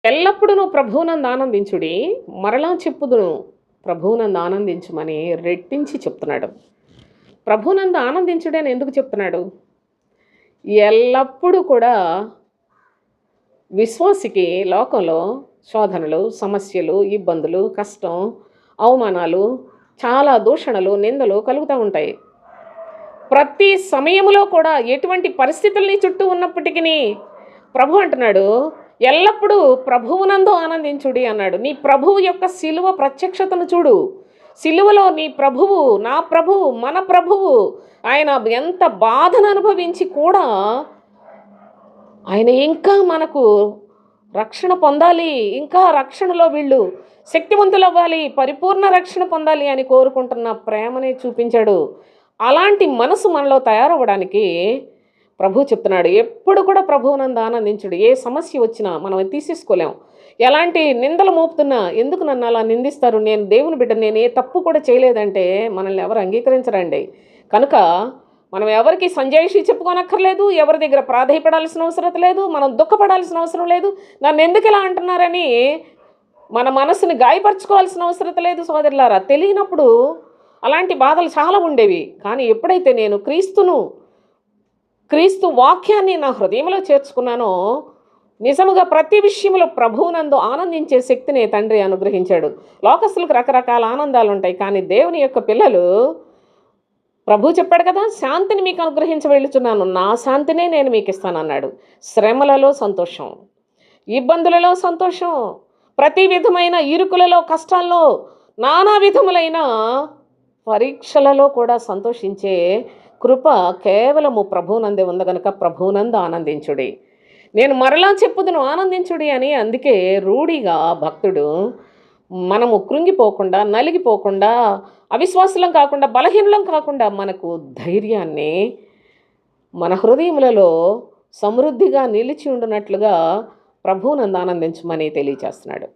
ఎల్లప్పుడూ ప్రభువునందు ఆనందించుడి, మరలా చెప్పుదును ప్రభువునందు ఆనందించుమని రెట్టించి చెప్తున్నాడు. ప్రభువునందు ఆనందించుడి అని ఎందుకు చెప్తున్నాడు? ఎల్లప్పుడూ కూడా విశ్వాసికి లోకంలో శోధనలు, సమస్యలు, ఇబ్బందులు, కష్టం, అవమానాలు, చాలా దూషణలు, నిందలు కలుగుతూ ఉంటాయి. ప్రతి సమయంలో కూడా ఎటువంటి పరిస్థితులు నీ చుట్టూ ఉన్నప్పటికీ ప్రభు అంటున్నాడు, ఎల్లప్పుడూ ప్రభువునందు ఆనందించుడి అన్నాడు. నీ ప్రభువు యొక్క శిలువ ప్రత్యక్షతను చూడు. శిలువలో నీ ప్రభువు, నా ప్రభువు, మన ప్రభువు ఆయన ఎంత బాధను అనుభవించి కూడా ఆయన ఇంకా మనకు రక్షణ పొందాలి, ఇంకా రక్షణలో వీళ్ళు శక్తివంతులు అవ్వాలి, పరిపూర్ణ రక్షణ పొందాలి అని కోరుకుంటున్న ప్రేమని చూపించాడు. అలాంటి మనసు మనలో తయారవ్వడానికి ప్రభు చెప్తున్నాడు, ఎప్పుడు కూడా ప్రభువునందు ఆనందించుడు. ఏ సమస్య వచ్చినా మనం తీసేసుకోలేం. ఎలాంటి నిందలు మోపుతున్నా, ఎందుకు నన్ను అలా నిందిస్తారు, నేను దేవుని బిడ్డ, నేను ఏ తప్పు కూడా చేయలేదంటే మనల్ని ఎవరు అంగీకరించరండి. కనుక మనం ఎవరికి సంజాయిషి చెప్పుకోనక్కర్లేదు, ఎవరి దగ్గర ప్రాధేయపడాల్సిన అవసరం లేదు, మనం దుఃఖపడాల్సిన అవసరం లేదు. నన్ను ఎందుకు ఇలా అంటున్నారని మన మనసుని గాయపరచుకోవాల్సిన అవసరం లేదు. సోదరులారా, తెలియనప్పుడు అలాంటి బాధలు చాలా ఉండేవి. కానీ ఎప్పుడైతే నేను క్రీస్తు వాక్యాన్ని నా హృదయంలో చేర్చుకున్నానో, నిజముగా ప్రతి విషయంలో ప్రభువునందు ఆనందించే శక్తిని తండ్రి అనుగ్రహించాడు. లోకస్తులకు రకరకాల ఆనందాలు ఉంటాయి, కానీ దేవుని యొక్క పిల్లలు, ప్రభు చెప్పాడు కదా, శాంతిని మీకు అనుగ్రహించి వెళ్ళుచున్నాను, నా శాంతినే నేను మీకు ఇస్తానన్నాడు. శ్రమలలో సంతోషం, ఇబ్బందులలో సంతోషం, ప్రతి విధమైన ఇరుకులలో, కష్టాల్లో, నానా విధములైన పరీక్షలలో కూడా సంతోషించే కృప కేవలము ప్రభువునందే ఉంది. కనుక ప్రభువునందు ఆనందించుడి, నేను మరలా చెప్పుదును ఆనందించుడి అని. అందుకే రూఢిగా భక్తుడు మనము కృంగిపోకుండా, నలిగిపోకుండా, అవిశ్వాసులం కాకుండా, బలహీనులం కాకుండా మనకు ధైర్యాన్ని మన హృదయములలో సమృద్ధిగా నిలిచి ఉండునట్లుగా ప్రభువునందు ఆనందించమని తెలియచేస్తున్నాడు.